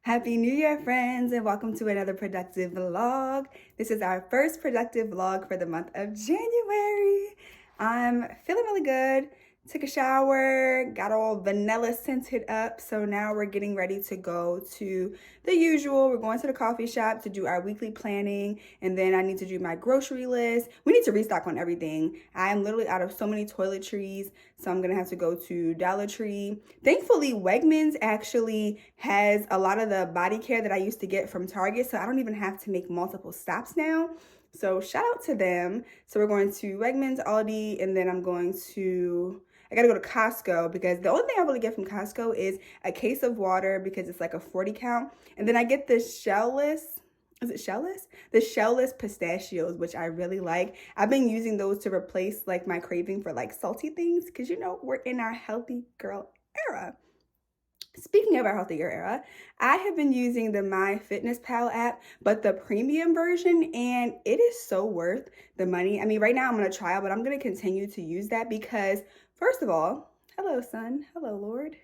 Happy New Year, friends, and welcome to another productive vlog. This is our first productive vlog for the month of January. I'm feeling really good. Took a shower, got all vanilla scented up, so now we're getting ready to go to the usual. We're going to the coffee shop to do our weekly planning, and then I need to do my grocery list. We need to restock on everything. I am literally out of so many toiletries, so I'm gonna have to go to Dollar Tree. Thankfully, Wegmans actually has a lot of the body care that I used to get from Target, so I don't even have to make multiple stops now. So shout out to them. So we're going to Wegmans, Aldi, and then I gotta go to Costco because the only thing I really get from Costco is a case of water because it's like a 40 count. And then I get the shellless, is it shellless? The shellless pistachios, which I really like. I've been using those to replace like my craving for like salty things because we're in our healthy girl era. Speaking of our healthier era, I have been using the MyFitnessPal app, but the premium version, and it is so worth the money. I mean, right now I'm on a trial, but I'm going to continue to use that because, first of all, hello, son. Hello, Lord.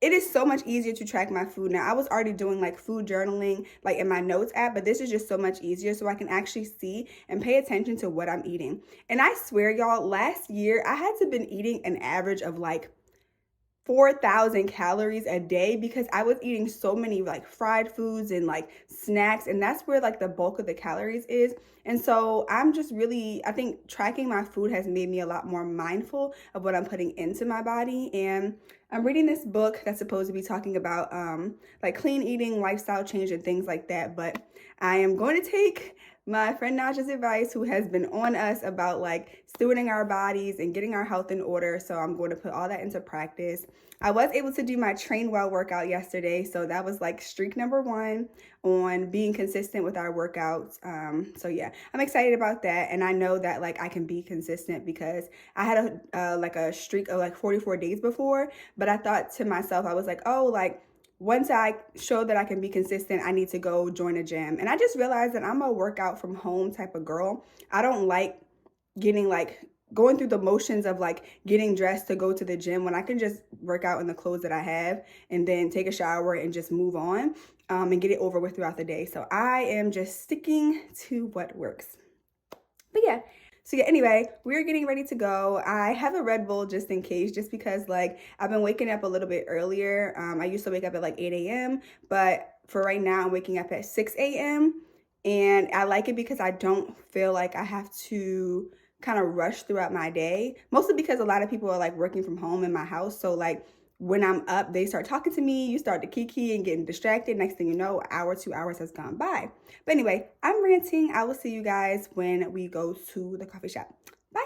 It is so much easier to track my food now. I was already doing like food journaling like in my notes app, but this is just so much easier so I can actually see and pay attention to what I'm eating. And I swear, y'all, last year I had to been eating an average of like 4,000 calories a day because I was eating so many like fried foods and like snacks, and that's where like the bulk of the calories is. And so I'm just really, I think tracking my food has made me a lot more mindful of what I'm putting into my body. And I'm reading this book that's supposed to be talking about like clean eating, lifestyle change, and things like that. But I am going to take my friend Naja's advice, who has been on us about like stewarding our bodies and getting our health in order. So I'm going to put all that into practice. I was able to do my Train Well workout yesterday. So that was like streak number 1 on being consistent with our workouts. So yeah, I'm excited about that. And I know that like I can be consistent because I had a streak of like 44 days before, but I thought to myself, I was like, oh, like, once I show that I can be consistent, I need to go join a gym. And I just realized that I'm a workout from home type of girl. I don't like going through the motions of like getting dressed to go to the gym when I can just work out in the clothes that I have and then take a shower and just move on and get it over with throughout the day. So I am just sticking to what works. But yeah. So yeah, anyway, we're getting ready to go. I have a Red Bull just in case, just because like I've been waking up a little bit earlier. I used to wake up at like 8 a.m., but for right now I'm waking up at 6 a.m. and I like it because I don't feel like I have to kind of rush throughout my day, mostly because a lot of people are like working from home in my house. So like when I'm up, they start talking to me, you start to kiki and getting distracted. Next thing you know, an hour, 2 hours has gone by. But anyway, I'm ranting. I will see you guys when we go to the coffee shop. Bye.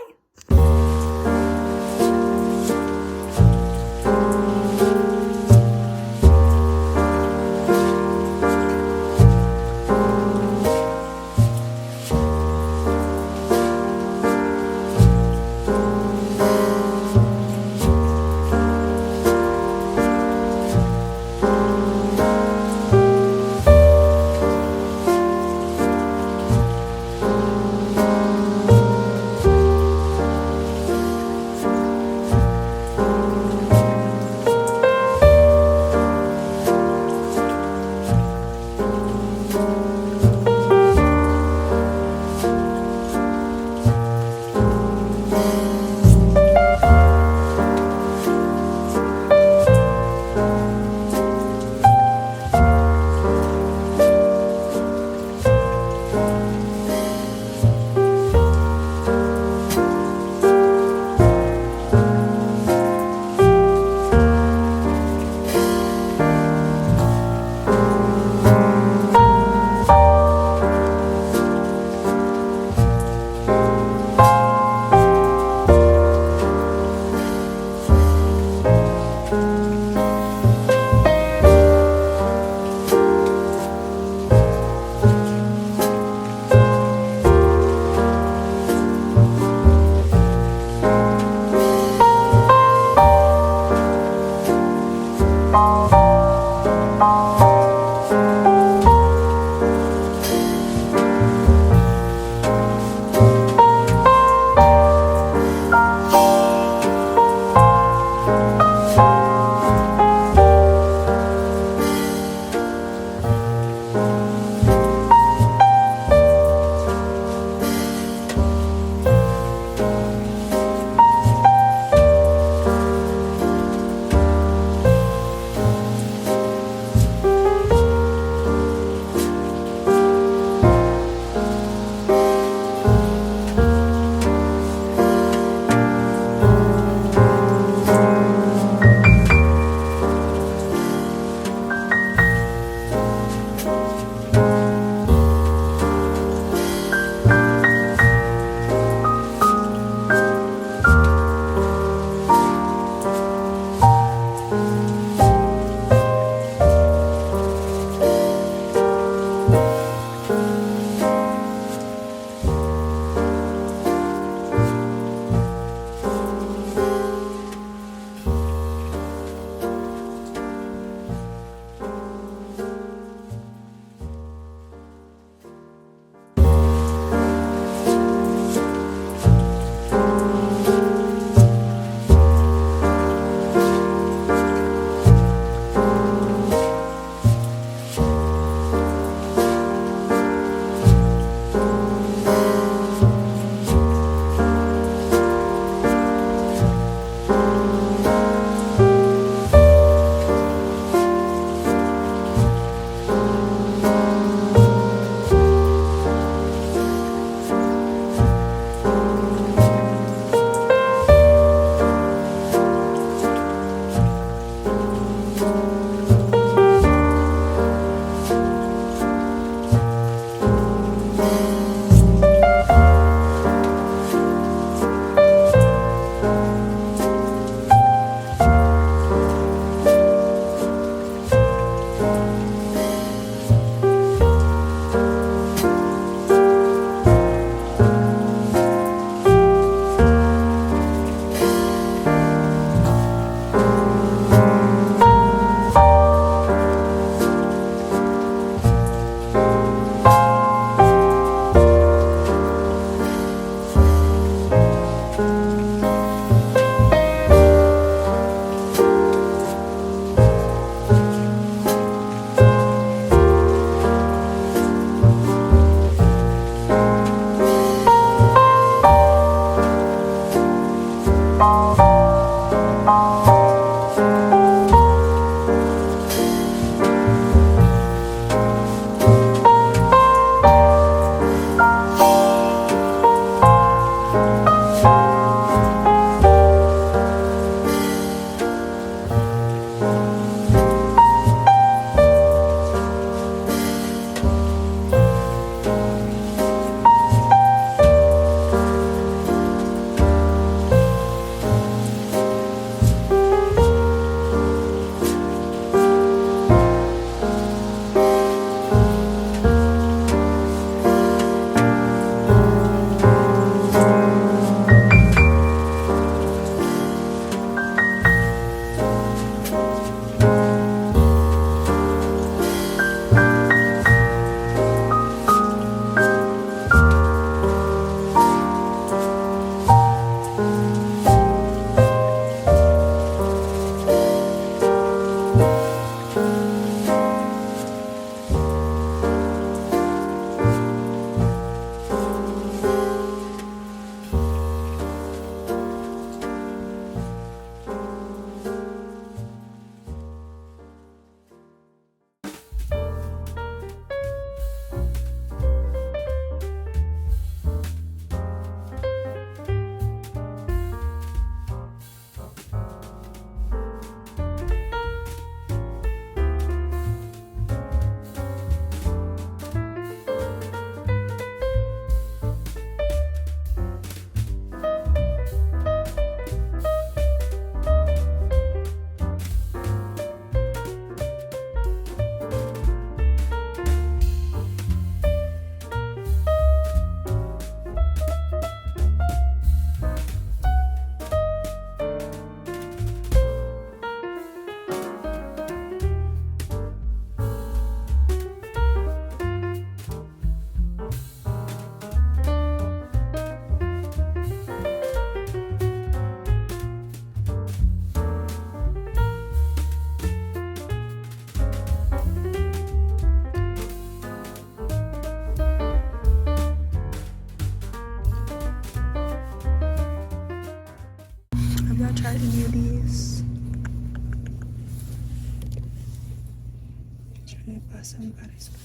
buy some body scrub.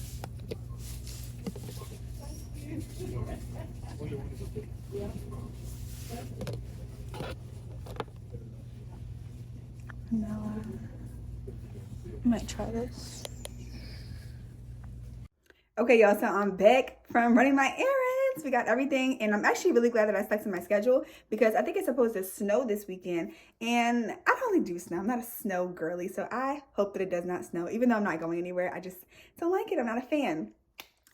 Vanilla. I might try this. Okay, y'all, so I'm back from running my errands. We got everything, and I'm actually really glad that I stuck to my schedule because I think it's supposed to snow this weekend, and I don't really do snow. I'm not a snow girly, so I hope that it does not snow, even though I'm not going anywhere. I just don't like it. I'm not a fan.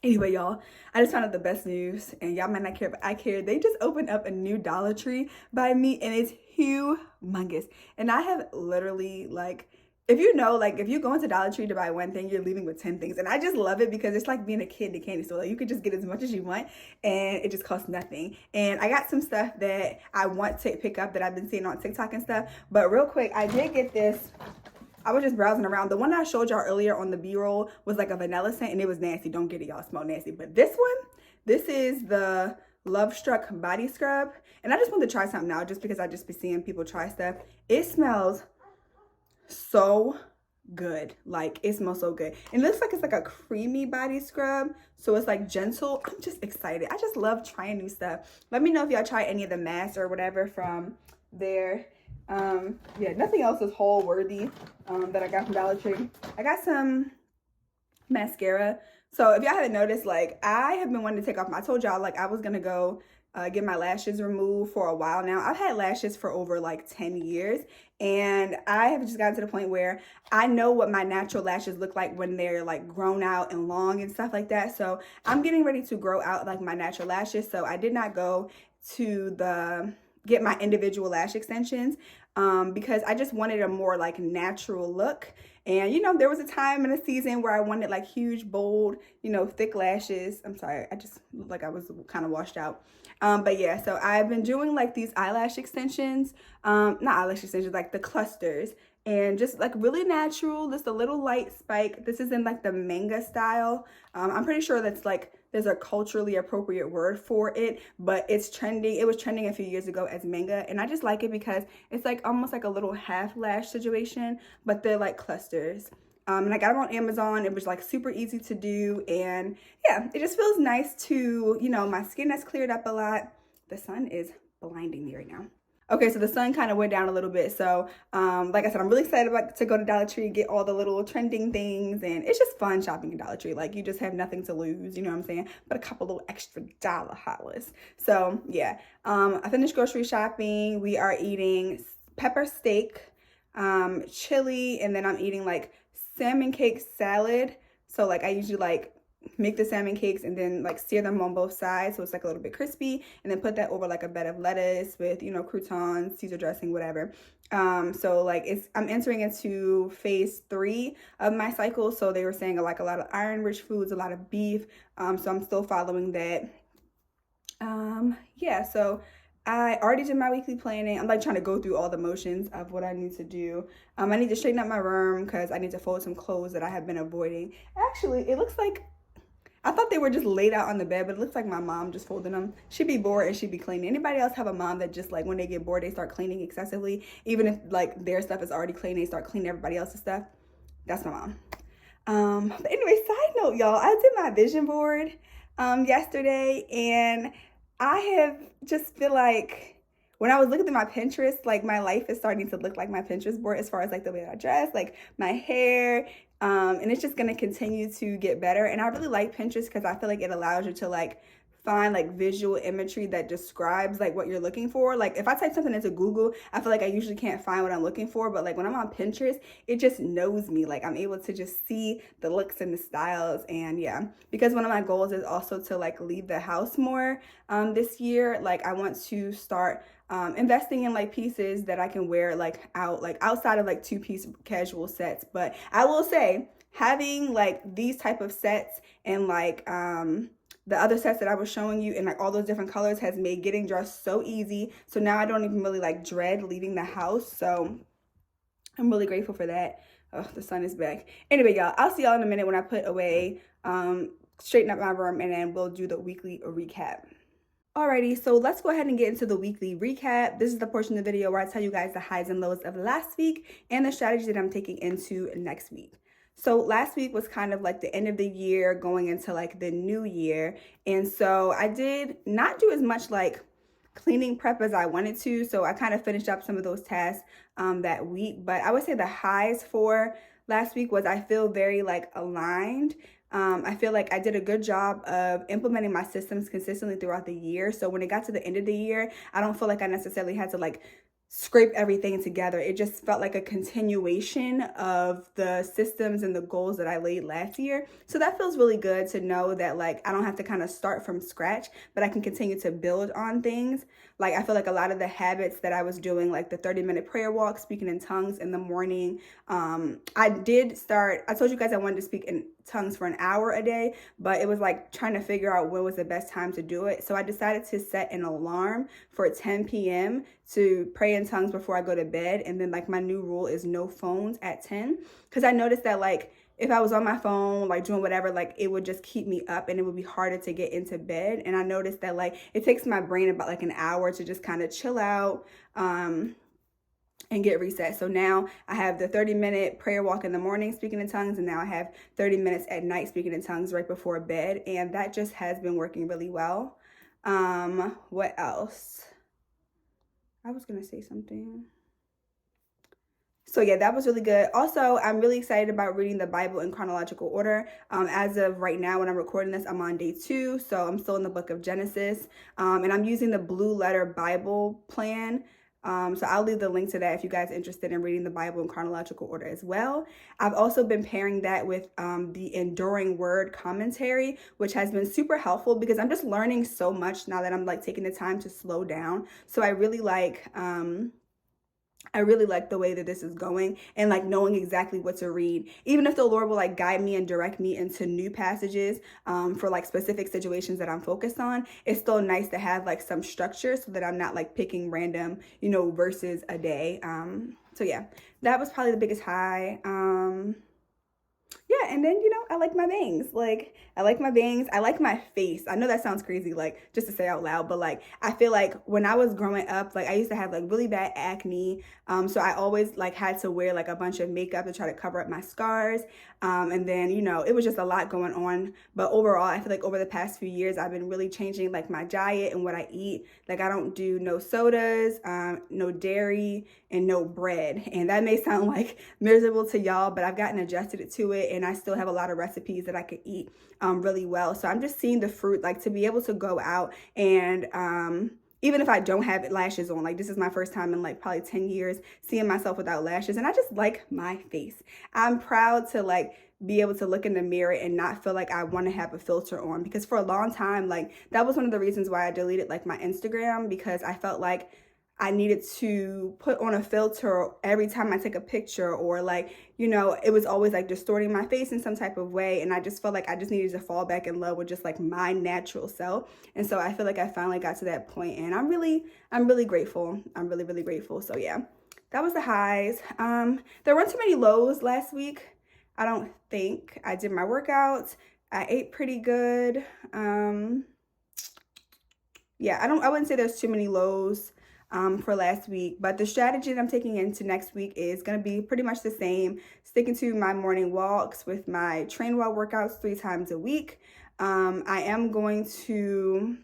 Anyway, y'all, I just found out the best news, and y'all might not care, but I care. They just opened up a new Dollar Tree by me, and it's humongous. And I have literally, like, if you know, like, if you go into Dollar Tree to buy one thing, you're leaving with 10 things. And I just love it because it's like being a kid in a candy store. Like, you could just get as much as you want, and it just costs nothing. And I got some stuff that I want to pick up that I've been seeing on TikTok and stuff. But real quick, I did get this. I was just browsing around. The one I showed y'all earlier on the B-roll was like a vanilla scent, and it was nasty. Don't get it, y'all. Smell nasty. But this one, this is the Love Struck Body Scrub. And I just wanted to try something out just because I just be seeing people try stuff. It smells so good. Like, it smells so good. And it looks like it's like a creamy body scrub. So it's like gentle. I'm just excited. I just love trying new stuff. Let me know if y'all try any of the masks or whatever from there. Yeah, nothing else is haul worthy that I got from Dollar Tree. I got some mascara. So if y'all haven't noticed, like, I have been wanting to take off I told y'all, like, I was gonna go get my lashes removed for a while now. I've had lashes for over like 10 years, and I have just gotten to the point where I know what my natural lashes look like when they're like grown out and long and stuff like that. So I'm getting ready to grow out like my natural lashes. So I did not go to get my individual lash extensions because I just wanted a more like natural look. And you know, there was a time in a season where I wanted like huge, bold, you know, thick lashes. I'm sorry, I just looked like I was kind of washed out. But yeah, so I've been doing like these eyelash extensions, not eyelash extensions, like the clusters, and just like really natural, just a little light spike. This is in like the manga style. I'm pretty sure that's like, there's a culturally appropriate word for it, but it's trending. It was trending a few years ago as manga, and I just like it because it's like almost like a little half lash situation, but they're like clusters. And I got them on Amazon. It was like super easy to do, and yeah, it just feels nice to, you know, my skin has cleared up a lot. The sun is blinding me right now. Okay, so the sun kind of went down a little bit. So, like I said, I'm really excited about to go to Dollar Tree, get all the little trending things. And it's just fun shopping at Dollar Tree. Like, you just have nothing to lose, you know what I'm saying? But a couple little extra dollar hollers. So, yeah. I finished grocery shopping. We are eating pepper steak, chili, and then I'm eating, like, salmon cake salad. So, like, I usually, like, make the salmon cakes and then like sear them on both sides so it's like a little bit crispy, and then put that over like a bed of lettuce with, you know, croutons, Caesar dressing, whatever. So like I'm entering into phase 3 of my cycle, so they were saying like a lot of iron rich foods, a lot of beef, so I'm still following that. Yeah, so I already did my weekly planning. I'm like trying to go through all the motions of what I need to do. I need to straighten up my room because I need to fold some clothes that I have been avoiding. Actually, it looks like I thought they were just laid out on the bed, but it looks like my mom just folded them. She'd be bored and she'd be cleaning. Anybody else have a mom that just like when they get bored, they start cleaning excessively? Even if like their stuff is already clean, they start cleaning everybody else's stuff. That's my mom. But anyway, side note, y'all, I did my vision board yesterday, and I have just feel like when I was looking at my Pinterest, like my life is starting to look like my Pinterest board as far as like the way that I dress, like my hair, and it's just going to continue to get better. And I really like Pinterest because I feel like it allows you to like find like visual imagery that describes like what you're looking for. Like if I type something into Google, I feel like I usually can't find what I'm looking for, but like when I'm on Pinterest, it just knows me. Like I'm able to just see the looks and the styles. And yeah, because one of my goals is also to like leave the house more this year. Like I want to start investing in like pieces that I can wear like outside of like 2-piece casual sets. But I will say having like these type of sets and like the other sets that I was showing you in like all those different colors has made getting dressed so easy. So now I don't even really like dread leaving the house. So I'm really grateful for that. Oh, the sun is back. Anyway, y'all, I'll see y'all in a minute when I put away, straighten up my room, and then we'll do the weekly recap. Alrighty, so let's go ahead and get into the weekly recap. This is the portion of the video where I tell you guys the highs and lows of last week and the strategies that I'm taking into next week. So last week was kind of like the end of the year going into like the new year. And so I did not do as much like cleaning prep as I wanted to. So I kind of finished up some of those tasks that week. But I would say the highs for last week was I feel very like aligned. I feel like I did a good job of implementing my systems consistently throughout the year. So when it got to the end of the year, I don't feel like I necessarily had to like scrape everything together. It just felt like a continuation of the systems and the goals that I laid last year. So that feels really good to know that like I don't have to kind of start from scratch, but I can continue to build on things. Like I feel like a lot of the habits that I was doing, like the 30-minute prayer walk, speaking in tongues in the morning. I told you guys I wanted to speak in tongues for an hour a day, but it was like trying to figure out when was the best time to do it. So I decided to set an alarm for 10 p.m. to pray in tongues before I go to bed. And then like my new rule is no phones at 10. Because I noticed that like if I was on my phone, like doing whatever, like it would just keep me up and it would be harder to get into bed. And I noticed that like it takes my brain about like an hour to just kind of chill out and get reset. So now I have the 30-minute prayer walk in the morning speaking in tongues, and now I have 30 minutes at night speaking in tongues right before bed. And that just has been working really well. What else? I was gonna say something. So yeah, that was really good. Also, I'm really excited about reading the Bible in chronological order. As of right now, when I'm recording this, I'm on day 2. So I'm still in the book of Genesis. And I'm using the Blue Letter Bible plan. So I'll leave the link to that if you guys are interested in reading the Bible in chronological order as well. I've also been pairing that with the Enduring Word commentary, which has been super helpful because I'm just learning so much now that I'm like taking the time to slow down. So I really like the way that this is going and like knowing exactly what to read, even if the Lord will like guide me and direct me into new passages for like specific situations that I'm focused on. It's still nice to have like some structure so that I'm not like picking random, verses a day. So yeah, that was probably the biggest high. Yeah, and then, I like my bangs. Like, I like my bangs. I like my face. I know that sounds crazy, like, just to say out loud, but, like, I feel like when I was growing up, like, I used to have, like, really bad acne. So I always, like, had to wear, like, a bunch of makeup to try to cover up my scars. And then, it was just a lot going on. But overall, I feel like over the past few years, I've been really changing, like, my diet and what I eat. Like, I don't do no sodas, no dairy, and no bread. And that may sound, like, miserable to y'all, but I've gotten adjusted to it. And I still have a lot of recipes that I could eat really well. So I'm just seeing the fruit, like to be able to go out and even if I don't have lashes on, like this is my first time in like probably 10 years seeing myself without lashes. And I just like my face. I'm proud to like be able to look in the mirror and not feel like I want to have a filter on, because for a long time, like that was one of the reasons why I deleted like my Instagram, because I felt like I needed to put on a filter every time I take a picture, or like, it was always like distorting my face in some type of way. And I just felt like I just needed to fall back in love with just like my natural self. And so I feel like I finally got to that point, and I'm really grateful. I'm really, really grateful. So yeah, that was the highs. There weren't too many lows last week. I don't think. I did my workouts. I ate pretty good. Yeah, I wouldn't say there's too many lows for last week, but the strategy that I'm taking into next week is going to be pretty much the same, sticking to my morning walks with my train well workouts 3 times a week. I am going to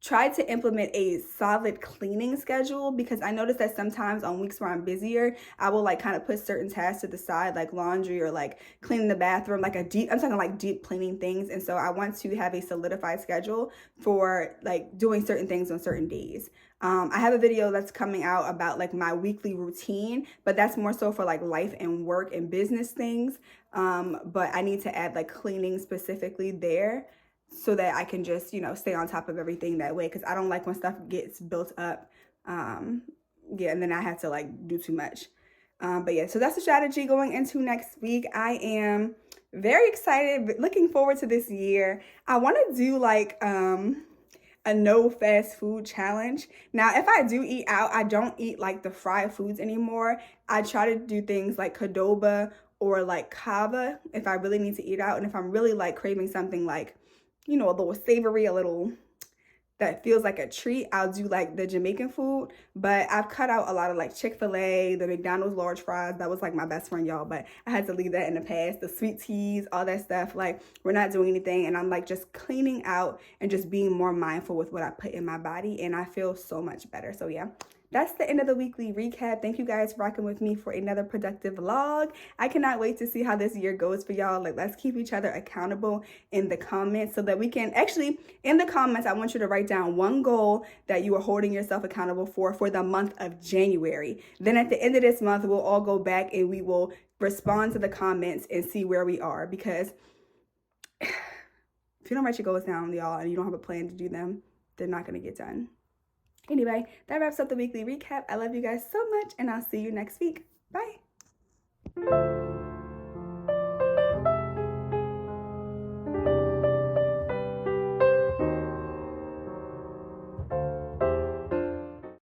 try to implement a solid cleaning schedule, because I noticed that sometimes on weeks where I'm busier, I will like kind of put certain tasks to the side, like laundry or like cleaning the bathroom, like I'm talking like deep cleaning things. And so I want to have a solidified schedule for like doing certain things on certain days. I have a video that's coming out about like my weekly routine, but that's more so for like life and work and business things. But I need to add like cleaning specifically there, so that I can just, stay on top of everything that way. Because I don't like when stuff gets built up. Yeah, and then I have to like do too much. But yeah, so that's the strategy going into next week. I am very excited, looking forward to this year. I want to do like a no fast food challenge. Now, if I do eat out, I don't eat like the fried foods anymore. I try to do things like Qdoba or like Kava if I really need to eat out. And if I'm really like craving something like, a little savory, a little that feels like a treat, I'll do like the Jamaican food. But I've cut out a lot of like Chick-fil-A, the McDonald's large fries. That was like my best friend, y'all, but I had to leave that in the past. The sweet teas, all that stuff. Like, we're not doing anything, and I'm like just cleaning out and just being more mindful with what I put in my body, and I feel so much better. So yeah, that's the end of the weekly recap. Thank you guys for rocking with me for another productive vlog. I cannot wait to see how this year goes for y'all. Like, let's keep each other accountable in the comments so that we can actually, in the comments, I want you to write down one goal that you are holding yourself accountable for the month of January. Then at the end of this month, we'll all go back and we will respond to the comments and see where we are, because if you don't write your goals down, y'all, and you don't have a plan to do them, they're not going to get done. Anyway, that wraps up the weekly recap. I love you guys so much, and I'll see you next week. Bye.